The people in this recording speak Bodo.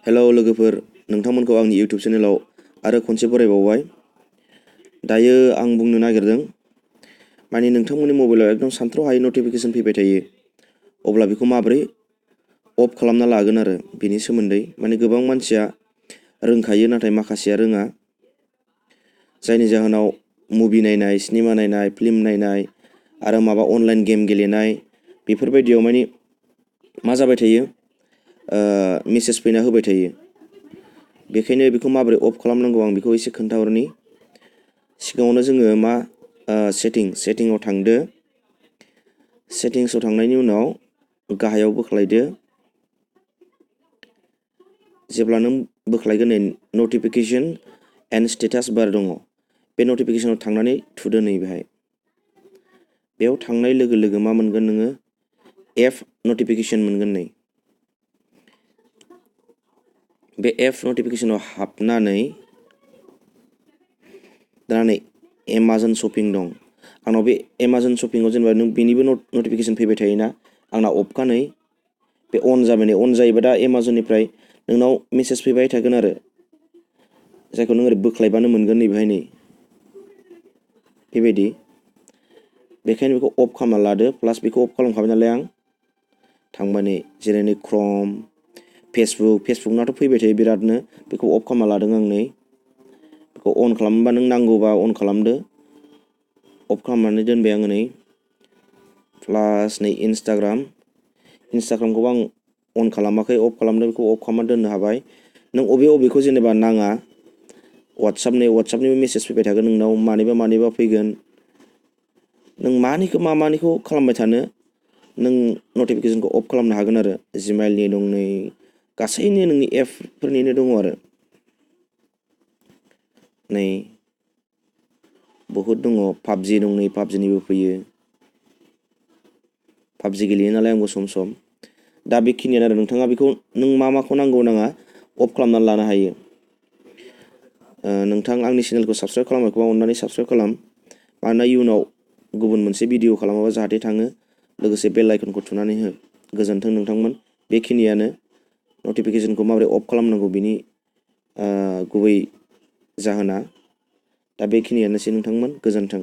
हेलौ लोगोफोर, नोंथांमोनखौ आंनि इउटिउब चेनेलाव आरो खनसे बरायबावबाय। दायो आं बुंनो नागिरदों माने नोंथांमोननि मबाइलाव एकदम सानथ्र'हायै नटिफिकेसन फैबाय थायो, अब्ला बेखौ माबोरै अफ खालामना लागोन आरो बेनि सोमोन्दै। माने गोबां मानसिया रोंखायो नाथाय माखासेया रोङा, जायनि जाहोनाव मुभि नायनाय, सिनेमा नायनाय, फिल्म नायनाय आरो माबा अनलाइन गेम गेलेनाय बेफोरबायदियाव माने मा जाबाय थायो, मेसेज फैना होबाय थायो। बेखायनो बेखौ माबोरै अफ खालामनांगौ आं बेखौ एसे खोन्थाहरनि। सिगाङावनो जोङो सेटिंआव थांदो। सेटिंसआव थांनायनि उनाव गाहायाव बोख्लायदो। जेब्ला नों बोख्लायगोन नै नटिफिकेसन एन्ड स्टेटास बार दङ, बे नटिफिकेसनाव थांनानै थुदो नै बेहाय। बेयाव थांनाय लोगो लोगो मा मोनगोन नोङो, एफ नटिफिकेसन मोनगोन नै। बे एफ नटिफिकेसनाव हाबनानै दा नै एमाजन शपिं दं। आंनाव बे एमाजन शपिंआव जेनेबा नों बेनिबो नटिफिकेसन फैबाय थायोना, आंना अफखा नै बे अन जाबाय नै। अन जायोबा दा एमाजननिफ्राय नोंनाव मेसेज फैबाय थागोन आरो, जायखौ नों ओरै बोख्लायबानो मोनगोन नै बेहाय नै बेबायदि। बेखायनो बेखौ अफ खालामना लादो। प्लास बेखौ अफ खालामखाबाय नालाय आं थांबाय नै, जेरै नै क्रम, फेसबुकनाथ' फैबाय थायो बिरादनो, बेखौ अफ खालामना लादों आं नै। बेखौ अन खालामबा नों नांगौबा अन खालामदो। अफ खालामनानै दोनबाय आङो नै। प्लास नै इन्सटाग्रामखौबो आं अन खालामाखै, अफ खालामदों। बेखौ अफ खालामना दोननो हाबाय। नों बबेखौ जेनेबा नाङा, वाट्सआपनिबो मेसेज फैबाय थागोन नोंनाव, मानिबा फैगोन। नों मानिखौ खालामबाय थानो, नों नटिफिकेसनखौ अफ खालामनो हागोन आरो। जिमेइलनि दं नै, गासैनि नोंनि एपफोरनिनो दङ आरो नै बहुद दङ। पाबजि दं नै, पाबजिनिबो फैयो। पाबजि गेलेयो नालाय आंबो सम सम। दा बेखिनियानो आरो, नोंथाङा बेखौ नों माखौ नांगौ नाङा अफ खालामनानै लानो हायो। नोंथां आंनि चेनेलखौ साबसक्राइब खालामाखैबा अननानै साबसक्राइब खालाम, मानोना इयुनाव गुबुन मोनसे भिडिअ खालामाबा जाहाथे थाङो। लोगोसे बेल आइकनखौ थुनानै हो। गोजोन्थों नोंथांमोन। बेखिनियानो नटिफिकेसनखौ माबोरै अफ खालामनांगौ बिनि गुबै जाहोना। दा बेखिनियानोसै नोंथांमोन, गोजोन्थों।